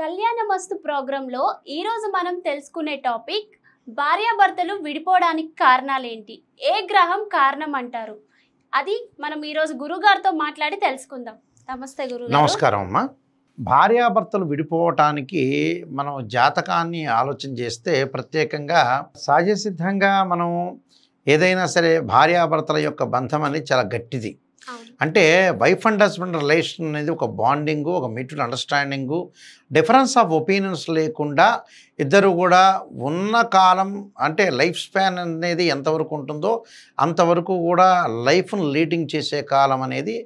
కళ్యాణమస్తు ప్రోగ్రాంలో ఈరోజు మనం తెలుసుకునే టాపిక్ భార్యాభర్తలు విడిపోవడానికి కారణాలేంటి, ఏ గ్రహం కారణం అంటారు, అది మనం ఈరోజు గురుగారితో మాట్లాడి తెలుసుకుందాం. నమస్తే గురుగారు. నమస్కారం అమ్మా. భార్యాభర్తలు విడిపోవటానికి మనం జాతకాన్ని ఆలోచన చేస్తే ప్రత్యేకంగా సహజసిద్ధంగా మనం ఏదైనా సరే భార్యాభర్తల యొక్క బంధం అనేది చాలా గట్టిది. అంటే వైఫ్ అండ్ హస్బెండ్ రిలేషన్ అనేది ఒక బాండింగు, ఒక mutual understanding, difference of opinions లేకుండా ఇద్దరు కూడా ఉన్న కాలం, అంటే లైఫ్ స్పాన్ అనేది ఎంతవరకు ఉంటుందో అంతవరకు కూడా లైఫ్ను లీడింగ్ చేసే కాలం అనేది,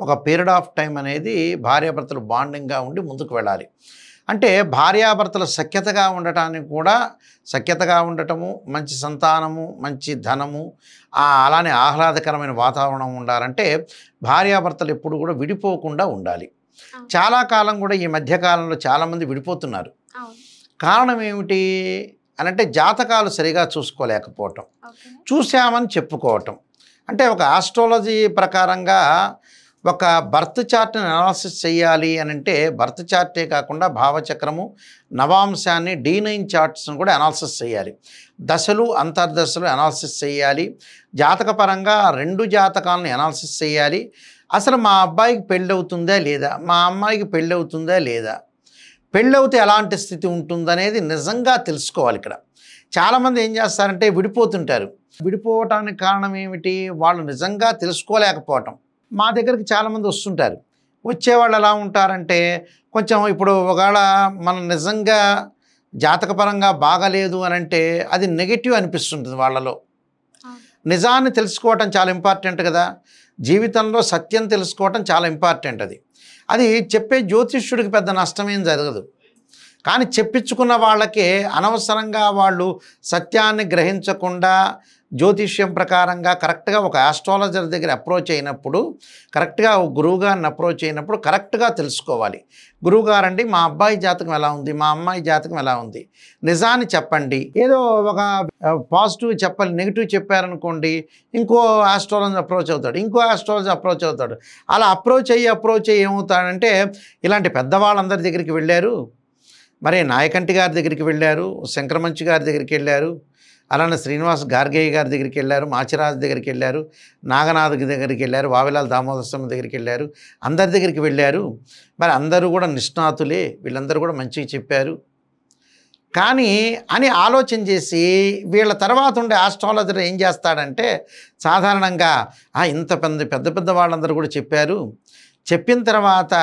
ఒక పీరియడ్ ఆఫ్ టైం అనేది భార్యాభర్తలు బాండింగ్గా ఉండి ముందుకు వెళ్ళాలి. అంటే భార్యాభర్తలు సఖ్యతగా ఉండటానికి కూడా, సఖ్యతగా ఉండటము, మంచి సంతానము, మంచి ధనము, అలానే ఆహ్లాదకరమైన వాతావరణం ఉండాలంటే భార్యాభర్తలు ఎప్పుడు కూడా విడిపోకుండా ఉండాలి. చాలా కాలం కూడా ఈ మధ్యకాలంలో చాలామంది విడిపోతున్నారు. కారణం ఏమిటి అని అంటే జాతకాలు సరిగా చూసుకోలేకపోవటం, చూసామని చెప్పుకోవటం. అంటే ఒక ఆస్ట్రాలజీ ప్రకారంగా ఒక బర్త్ చార్ట్ని అనాలిసిస్ చేయాలి అని అంటే బర్త్ చార్టే కాకుండా భావచక్రము, నవాంశాన్ని, D9 చార్ట్స్ని కూడా అనాలిసిస్ చేయాలి. దశలు, అంతర్దశలు అనాలిసిస్ చేయాలి. జాతకపరంగా 2 జాతకాలను అనాలిసిస్ చేయాలి. అసలు మా అబ్బాయికి పెళ్ళవుతుందా లేదా, మా అమ్మాయికి పెళ్ళవుతుందా లేదా, పెళ్ళవుతే ఎలాంటి స్థితి ఉంటుందనేది నిజంగా తెలుసుకోవాలి. ఇక్కడ చాలామంది ఏం చేస్తారంటే విడిపోతుంటారు. విడిపోవటానికి కారణం ఏమిటి, వాళ్ళు నిజంగా తెలుసుకోలేకపోవటం. మా దగ్గరికి చాలామంది వస్తుంటారు. వచ్చేవాళ్ళు ఎలా ఉంటారంటే కొంచెం ఇప్పుడు ఒకవేళ మనం నిజంగా జాతకపరంగా బాగలేదు అని అంటే అది నెగిటివ్ అనిపిస్తుంటుంది వాళ్ళలో. నిజాన్ని తెలుసుకోవటం చాలా ఇంపార్టెంట్ కదా. జీవితంలో సత్యం తెలుసుకోవటం చాలా ఇంపార్టెంట్. అది చెప్పే జ్యోతిష్యుడికి పెద్ద నష్టమేం జరగదు. కానీ చెప్పించుకున్న వాళ్ళకే అనవసరంగా వాళ్ళు సత్యాన్ని గ్రహించకుండా జ్యోతిష్యం ప్రకారంగా కరెక్ట్గా ఒక ఆస్ట్రాలజర్ దగ్గర అప్రోచ్ అయినప్పుడు, కరెక్ట్గా ఒక గురువుగారిని అప్రోచ్ అయినప్పుడు కరెక్ట్గా తెలుసుకోవాలి. గురువుగారండి మా అబ్బాయి జాతకం ఎలా ఉంది, మా అమ్మాయి జాతకం ఎలా ఉంది, నిజాన్ని చెప్పండి. ఏదో ఒక పాజిటివ్ చెప్పాలి, నెగిటివ్ చెప్పారనుకోండి ఇంకో ఆస్ట్రాలజర్ అప్రోచ్ అవుతాడు, ఇంకో ఆస్ట్రాలజర్ అప్రోచ్ అవుతాడు. అలా అప్రోచ్ అయ్యి ఏమవుతాడంటే ఇలాంటి పెద్దవాళ్ళందరి దగ్గరికి వెళ్ళారు, మరి నాయకంటి గారి దగ్గరికి వెళ్ళారు, శంకరమంచి గారి దగ్గరికి వెళ్ళారు, అలానే శ్రీనివాస్ గార్గేయ గారి దగ్గరికి వెళ్ళారు, మాచిరాజు దగ్గరికి వెళ్ళారు, నాగనాథ్ దగ్గరికి వెళ్ళారు, వావిలాల్ దామోదర్ స్వామి దగ్గరికి వెళ్ళారు, అందరి దగ్గరికి వెళ్ళారు. మరి అందరూ కూడా నిష్ణాతులే, వీళ్ళందరూ కూడా మంచిగా చెప్పారు. కానీ అని ఆలోచన చేసి వీళ్ళ తర్వాత ఉండే ఆస్ట్రాలజర్ ఏం చేస్తాడంటే సాధారణంగా ఇంత పెద్ద పెద్ద వాళ్ళందరూ కూడా చెప్పారు, చెప్పిన తర్వాత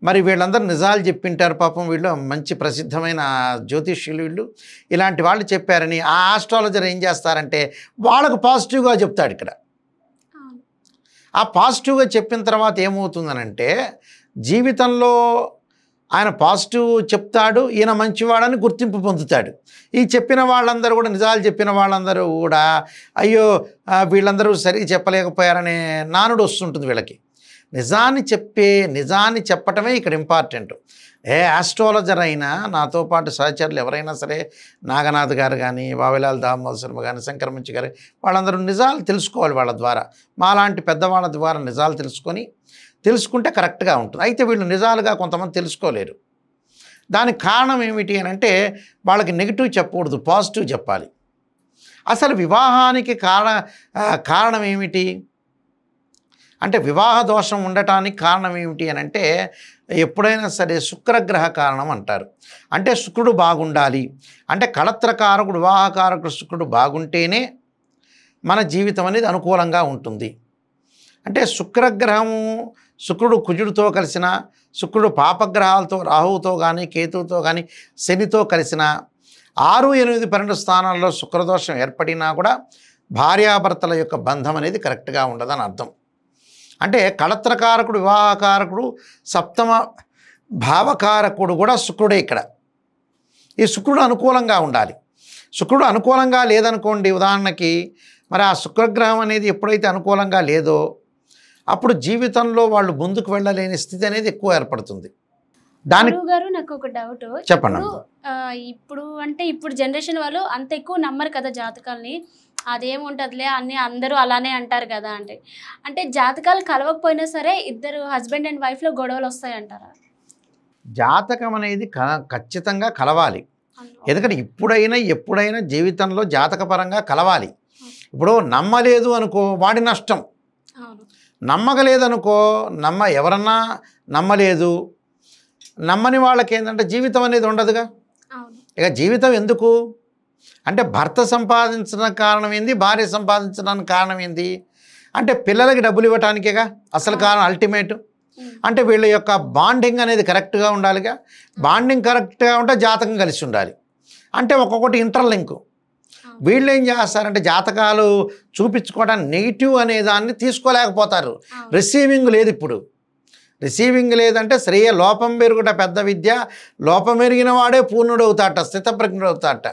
మరి వీళ్ళందరూ నిజాలు చెప్పింటారు, పాపం వీళ్ళు మంచి ప్రసిద్ధమైన జ్యోతిష్యులు, వీళ్ళు ఇలాంటి వాళ్ళు చెప్పారని ఆ ఆస్ట్రాలజర్ ఏం చేస్తారంటే వాళ్ళకు పాజిటివ్గా చెప్తాడు. ఇక్కడ ఆ పాజిటివ్గా చెప్పిన తర్వాత ఏమవుతుందనంటే జీవితంలో ఆయన పాజిటివ్ చెప్తాడు, ఈయన మంచివాడని గుర్తింపు పొందుతాడు. ఈ చెప్పిన వాళ్ళందరూ కూడా, నిజాలు చెప్పిన వాళ్ళందరూ కూడా అయ్యో వీళ్ళందరూ సరిగ్గా చెప్పలేకపోయారనే నానుడు వస్తుంటుంది వీళ్ళకి. నిజాన్ని చెప్పటమే ఇక్కడ ఇంపార్టెంట్. ఏ ఆస్ట్రాలజర్ అయినా, నాతో పాటు సహచరులు ఎవరైనా సరే, నాగనాథ్ గారు కానీ, వావిలాల్ దామోదర్ శర్మ కానీ, శంకరమంచి గారు, వాళ్ళందరూ నిజాలు తెలుసుకోవాలి. వాళ్ళ ద్వారా, మాలాంటి పెద్దవాళ్ళ ద్వారా నిజాలు తెలుసుకుంటే కరెక్ట్గా ఉంటుంది. అయితే వీళ్ళు నిజాలుగా కొంతమంది తెలుసుకోలేరు. దానికి కారణం ఏమిటి అని అంటే వాళ్ళకి నెగిటివ్ చెప్పకూడదు, పాజిటివ్ చెప్పాలి. అసలు వివాహానికి కారణం ఏమిటి అంటే, వివాహ దోషం ఉండటానికి కారణం ఏమిటి అని అంటే ఎప్పుడైనా సరే శుక్రగ్రహ కారణం అంటారు. అంటే శుక్రుడు బాగుండాలి, అంటే కళత్రకారకుడు, వివాహకారకుడు శుక్రుడు బాగుంటేనే మన జీవితం అనేది అనుకూలంగా ఉంటుంది. అంటే శుక్రగ్రహము, శుక్రుడు కుజుడితో కలిసిన, శుక్రుడు పాపగ్రహాలతో రాహువుతో కానీ, కేతువుతో కానీ, శనితో కలిసిన 6, 8, 12 స్థానాల్లో శుక్రదోషం ఏర్పడినా కూడా భార్యాభర్తల యొక్క బంధం అనేది కరెక్ట్గా ఉండదని అర్థం. అంటే కళత్రకారకుడు, వివాహకారకుడు, సప్తమ భావకారకుడు కూడా శుక్రుడే. ఇక్కడ ఈ శుక్రుడు అనుకూలంగా ఉండాలి. శుక్రుడు అనుకూలంగా లేదనుకోండి, ఉదాహరణకి మరి ఆ శుక్రగ్రహం అనేది ఎప్పుడైతే అనుకూలంగా లేదో అప్పుడు జీవితంలో వాళ్ళు ముందుకు వెళ్ళలేని స్థితి అనేది ఎక్కువ ఏర్పడుతుంది. గారు నాకు ఒక డౌట్ చెప్పండి. ఇప్పుడు జనరేషన్ వాళ్ళు అంత ఎక్కువ నమ్మరు కదా జాతకాలని. అదేముంటదిలే అని అందరూ అలానే అంటారు కదా. అంటే జాతకాలు కలవకపోయినా సరే ఇద్దరు హస్బెండ్ అండ్ వైఫ్లో గొడవలు వస్తాయంటారా? జాతకం అనేది ఖచ్చితంగా కలవాలి. అవును. ఎందుకంటే ఎప్పుడైనా జీవితంలో జాతకపరంగా కలవాలి. ఇప్పుడు నమ్మలేదు అనుకో వాడి నష్టం, అవును. నమ్మకలేదనుకో ఎవరన్నా నమ్మలేదు, నమ్మని వాళ్ళకి ఏంటంటే జీవితం అనేది ఉండదుగా. అవును. ఇక జీవితం ఎందుకు అంటే భర్త సంపాదించడానికి కారణం ఏంది, భార్య సంపాదించడానికి కారణం ఏంది అంటే పిల్లలకి డబ్బులు ఇవ్వటానికేగా అసలు కారణం, అల్టిమేట్. అంటే వీళ్ళ యొక్క బాండింగ్ అనేది కరెక్ట్గా ఉండాలిగా. బాండింగ్ కరెక్ట్గా ఉంటే జాతకం కలిసి ఉండాలి. అంటే ఒక్కొక్కటి ఇంటర్లింక్. వీళ్ళు ఏం చేస్తారంటే జాతకాలు చూపించుకోవడానికి నెగిటివ్ అనే దాన్ని తీసుకోలేకపోతారు. రిసీవింగ్ లేదు. ఇప్పుడు రిసీవింగ్ లేదంటే శ్రేయ లోపం పెరుగుట పెద్ద విద్య, లోపం ఎరిగిన వాడే పూర్ణుడు అవుతాట, స్థితప్రజ్ఞుడు అవుతాట.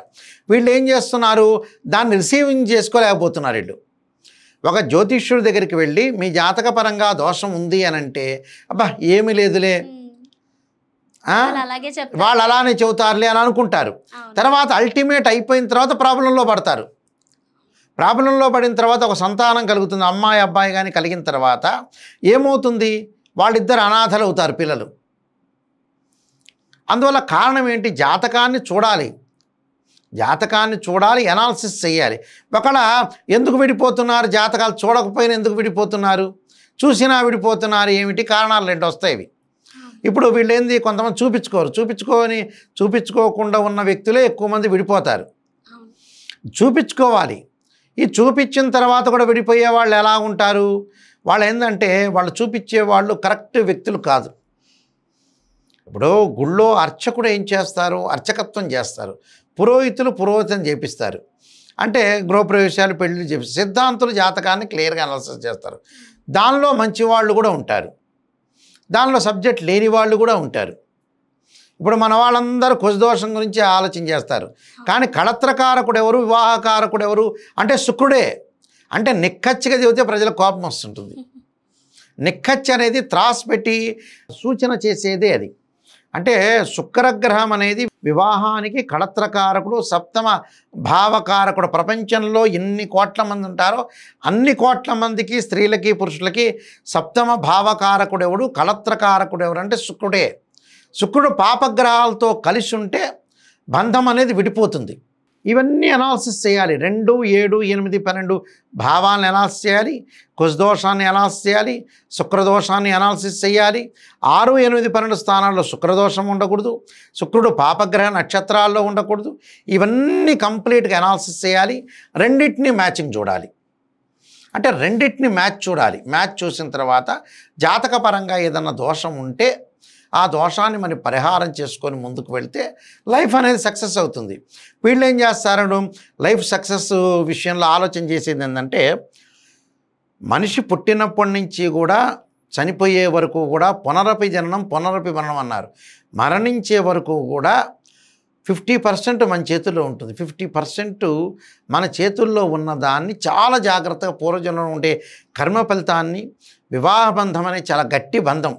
వీళ్ళు ఏం చేస్తున్నారు, దాన్ని రిసీవింగ్ చేసుకోలేకపోతున్నారు. వీళ్ళు ఒక జ్యోతిష్యుడి దగ్గరికి వెళ్ళి మీ జాతకపరంగా దోషం ఉంది అని అంటే అబ్బా ఏమీ లేదులే, వాళ్ళు అలానే చెబుతారులే అని అనుకుంటారు. తర్వాత అల్టిమేట్ అయిపోయిన తర్వాత ప్రాబ్లంలో పడతారు. ప్రాబ్లంలో పడిన తర్వాత ఒక సంతానం కలుగుతుంది, అమ్మాయి అబ్బాయి కానీ కలిగిన తర్వాత ఏమవుతుంది, వాళ్ళిద్దరు అనాథలు అవుతారు పిల్లలు. అందువల్ల కారణం ఏంటి, జాతకాన్ని చూడాలి, ఎనాలిసిస్ చేయాలి. ఒకవేళ ఎందుకు విడిపోతున్నారు, జాతకాలు చూడకపోయినా ఎందుకు విడిపోతున్నారు, చూసినా విడిపోతున్నారు, ఏమిటి కారణాలు రెండు వస్తాయి. ఇప్పుడు వీళ్ళు ఏంది, కొంతమంది చూపించుకోకుండా ఉన్న వ్యక్తులే ఎక్కువ మంది విడిపోతారు. చూపించుకోవాలి. ఈ చూపించిన తర్వాత కూడా విడిపోయే వాళ్ళు ఎలా ఉంటారు, వాళ్ళు ఏంటంటే వాళ్ళు చూపించే వాళ్ళు కరెక్ట్ వ్యక్తులు కాదు. ఇప్పుడు గుళ్ళో అర్చకుడు ఏం చేస్తారు, అర్చకత్వం చేస్తారు, పురోహితం చేపిస్తారు. అంటే గృహప్రవేశాలు పెళ్ళిళ్ళు చేపిస్తారు. సిద్ధాంతులు జాతకాన్ని క్లియర్గా అనాలిసిస్ చేస్తారు. దానిలో మంచి వాళ్ళు కూడా ఉంటారు, దానిలో సబ్జెక్ట్ లేని వాళ్ళు కూడా ఉంటారు. ఇప్పుడు మన వాళ్ళందరూ కుజదోషం గురించి ఆలోచన చేస్తారు, కానీ కళత్రకారకుడు ఎవరు, వివాహకారకుడు ఎవరు అంటే శుక్రుడే. అంటే నిక్కచ్చిగా చెబితే ప్రజలకు కోపం వస్తుంటుంది. నిక్కచ్చి అనేది త్రాస్ పెట్టి సూచన చేసేదే అది. అంటే శుక్రగ్రహం అనేది వివాహానికి కళత్రకారకుడు, సప్తమ భావకారకుడు. ప్రపంచంలో ఎన్ని కోట్ల మంది ఉంటారో అన్ని కోట్ల మందికి, స్త్రీలకి పురుషులకి సప్తమ భావకారకుడు ఎవడు, కళత్రకారకుడు ఎవరు అంటే శుక్రుడే. శుక్రుడు పాపగ్రహాలతో కలిసి ఉంటే బంధం అనేది విడిపోతుంది. ఇవన్నీ అనాలిసిస్ చేయాలి. 2, 7, 8, 12 భావాలను అనాలిసిస్ చేయాలి, కుజదోషాన్ని అనాలిసిస్ చేయాలి, శుక్రదోషాన్ని అనాలిసిస్ చేయాలి. 6, 8, 12 స్థానాల్లో శుక్రదోషం ఉండకూడదు, శుక్రుడు పాపగ్రహ నక్షత్రాల్లో ఉండకూడదు. ఇవన్నీ కంప్లీట్గా అనాలిసిస్ చేయాలి. రెండింటినీ మ్యాచింగ్ చూడాలి. అంటే రెండింటిని మ్యాచ్ చూడాలి. మ్యాచ్ చూసిన తర్వాత జాతకపరంగా ఏదన్నా దోషం ఉంటే ఆ దోషాన్ని మనం పరిహారం చేసుకొని ముందుకు వెళ్తే లైఫ్ అనేది సక్సెస్ అవుతుంది. వీళ్ళు ఏం చేస్తారో లైఫ్ సక్సెస్ విషయంలో ఆలోచన చేసేది ఏంటంటే, మనిషి పుట్టినప్పటి నుంచి కూడా చనిపోయే వరకు కూడా పునరపి జననం పునరపి మరణం అన్నారు. మరణించే వరకు కూడా 50% మన చేతుల్లో ఉంటుంది. 50% మన చేతుల్లో ఉన్నదాన్ని చాలా జాగ్రత్తగా పూర్వజన్మలో ఉండే కర్మ ఫలితాన్ని, వివాహ బంధం అనేది చాలా గట్టి బంధం.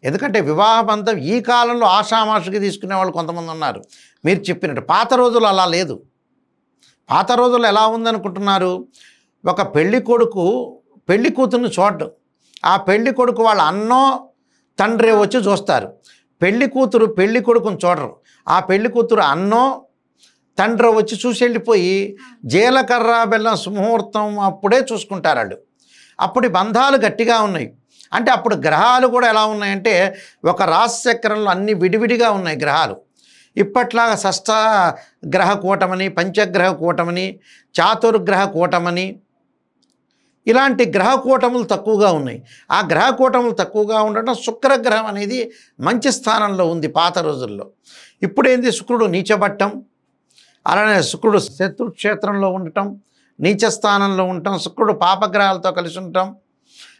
ఎందుకంటే వివాహ బంధం ఈ కాలంలో ఆషామాషికి తీసుకునే వాళ్ళు కొంతమంది ఉన్నారు. మీరు చెప్పినట్టు పాత రోజులు అలా లేదు. పాత రోజుల్లో ఎలా ఉందనుకుంటున్నారు, ఒక పెళ్లి కొడుకు పెళ్లి కూతుర్ని చూడడం, ఆ పెళ్లి కొడుకు వాళ్ళ అన్నో తండ్రి వచ్చి చూస్తారు. పెళ్లి కూతురు పెళ్లి కొడుకుని చూడరు, ఆ పెళ్లి కూతురు అన్నో తండ్రి వచ్చి చూసి వెళ్ళిపోయి జీలకర్ర బెల్లం సుముహూర్తం అప్పుడే చూసుకుంటారు వాళ్ళు. అప్పుడు బంధాలు గట్టిగా ఉన్నాయి. అంటే అప్పుడు గ్రహాలు కూడా ఎలా ఉన్నాయంటే ఒక రాశి చక్రంలో అన్ని విడివిడిగా ఉన్నాయి గ్రహాలు. ఇప్పట్లాగా షష్ఠ గ్రహ కూటమని, పంచగ్రహ కూటమని, చాతుర్గ్రహ కూటమని ఇలాంటి గ్రహ కూటములు తక్కువగా ఉన్నాయి. ఆ గ్రహ కూటములు తక్కువగా ఉండటం శుక్రగ్రహం అనేది మంచి స్థానంలో ఉంది పాత రోజుల్లో. ఇప్పుడేంది, శుక్రుడు నీచబట్టం, అలానే శుక్రుడు శత్రుక్షేత్రంలో ఉండటం, నీచ స్థానంలో ఉండటం, శుక్రుడు పాపగ్రహాలతో కలిసి ఉండటం,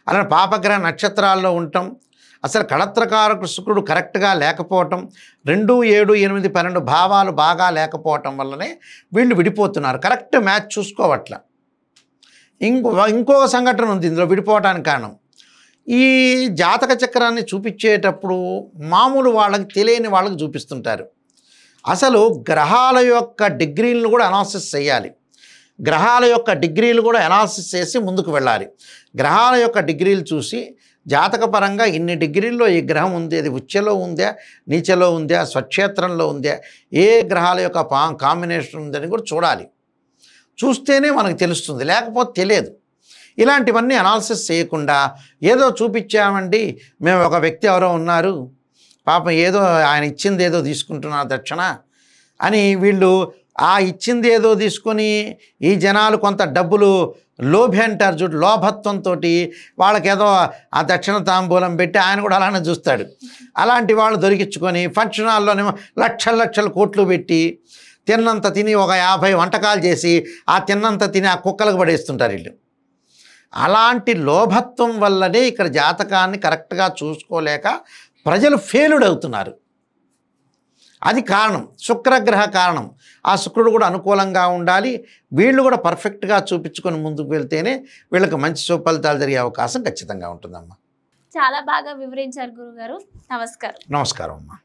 అలానే పాపగ్రహ నక్షత్రాల్లో ఉండటం, అసలు కళత్రకారకుడు శుక్రుడు కరెక్ట్గా లేకపోవటం, 2, 7, 8, 12 భావాలు బాగా లేకపోవటం వల్లనే వీళ్ళు విడిపోతున్నారు. Correct match చూసుకోవట్ల. ఇంకొక సంఘటన ఉంది ఇందులో విడిపోవడానికి కారణం. ఈ జాతక చక్రాన్ని చూపించేటప్పుడు మామూలు వాళ్ళకి తెలియని వాళ్ళకి చూపిస్తుంటారు. అసలు గ్రహాల యొక్క డిగ్రీలను కూడా అనాలిసిస్ చేయాలి. గ్రహాల యొక్క డిగ్రీలు కూడా అనాలిసిస్ చేసి ముందుకు వెళ్ళాలి. గ్రహాల యొక్క డిగ్రీలు చూసి జాతకపరంగా ఇన్ని డిగ్రీల్లో ఈ గ్రహం ఉంది, అది ఉచ్చలో ఉందా, నీచలో ఉందా, స్వక్షేత్రంలో ఉందా, ఏ గ్రహాల యొక్క కాంబినేషన్ ఉందని కూడా చూడాలి. చూస్తేనే మనకు తెలుస్తుంది, లేకపోతే తెలియదు. ఇలాంటివన్నీ అనాలిసిస్ చేయకుండా ఏదో చూపించామండి, మేము ఒక వ్యక్తి ఎవరో ఉన్నారు, పాపం ఏదో ఆయన ఇచ్చింది ఏదో తీసుకుంటున్నారు దక్షిణ అని వీళ్ళు ఆ ఇచ్చింది ఏదో తీసుకొని ఈ జనాలు కొంత డబ్బులు లోభి అంటారు చూడు, లోభత్వంతో వాళ్ళకేదో ఆ దక్షిణ తాంబూలం పెట్టి ఆయన కూడా అలానే చూస్తాడు. అలాంటి వాళ్ళు దొరికించుకొని ఫంక్షన్ హాల్లోనేమో లక్షల కోట్లు పెట్టి తిన్నంత తిని ఒక 50 వంటకాలు చేసి ఆ తిన్నంత తిని ఆ కుక్కలకు పడేస్తుంటారు వీళ్ళు. అలాంటి లోభత్వం వల్లనే ఇక్కడ జాతకాన్ని కరెక్ట్గా చూసుకోలేక ప్రజలు ఫెయిల్డ్ అవుతున్నారు. అది కారణం, శుక్రగ్రహ కారణం. ఆ శుక్రుడు కూడా అనుకూలంగా ఉండాలి, వీళ్ళు కూడా పర్ఫెక్ట్గా చూపించుకొని ముందుకు వెళ్తేనే వీళ్ళకి మంచి సుఫలితాలు జరిగే అవకాశం ఖచ్చితంగా ఉంటుందమ్మా. చాలా బాగా వివరించారు గురుగారు. నమస్కారం. నమస్కారం అమ్మా.